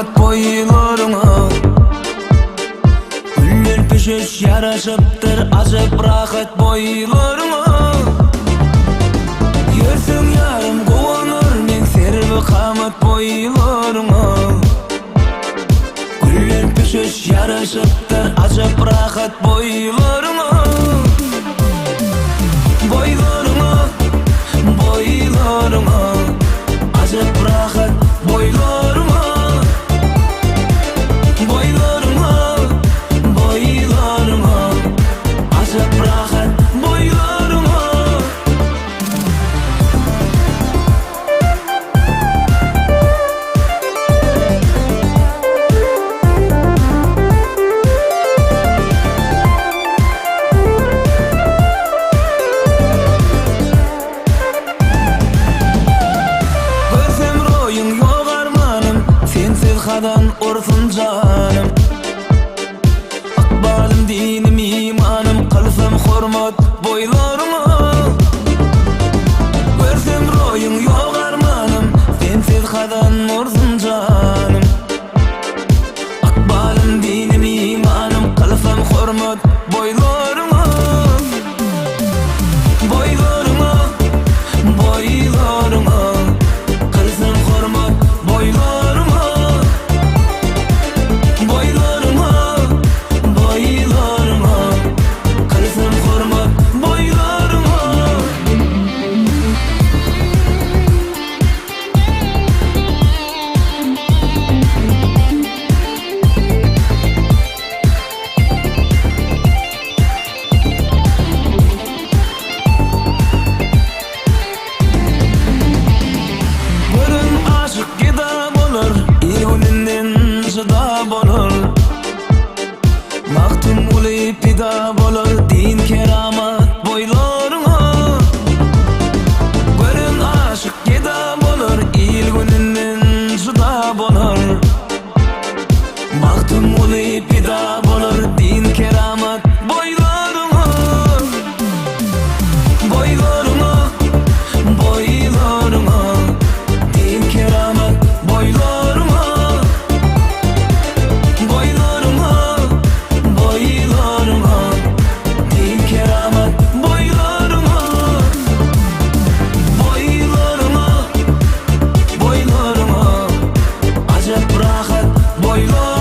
hormat boylarına. Güller peşeş yaraşıptır acayip rahat boylarına. Yersin yarım kovanır men serbi kamat boylarına. Güller peşeş yaraşıptır acayip rahat boylarına. Boylarına, boylarına, acayip rahat boylarına. Boylarına, boylarına, acayip rahat boylarına. Kadan orsun canım, akbalım dinim imanım, kılsam hormat boylarıma. Görsem royun yok armanım, sensiz kadan orsun canım, akbalım dinim imanım, kılsam hormat boylarıma. Boylarıma, boylarıma, kılsam hormat boylarıma. Maktum uli pida bolur din keramat boylarına. Görün aşık gida bolur il gününden juda bolur. Maktum uli pida bolur din keramat boylarına. Boylarına, boylarına, din keramat boylarına. Boylarıma, acayip rahat boylarıma.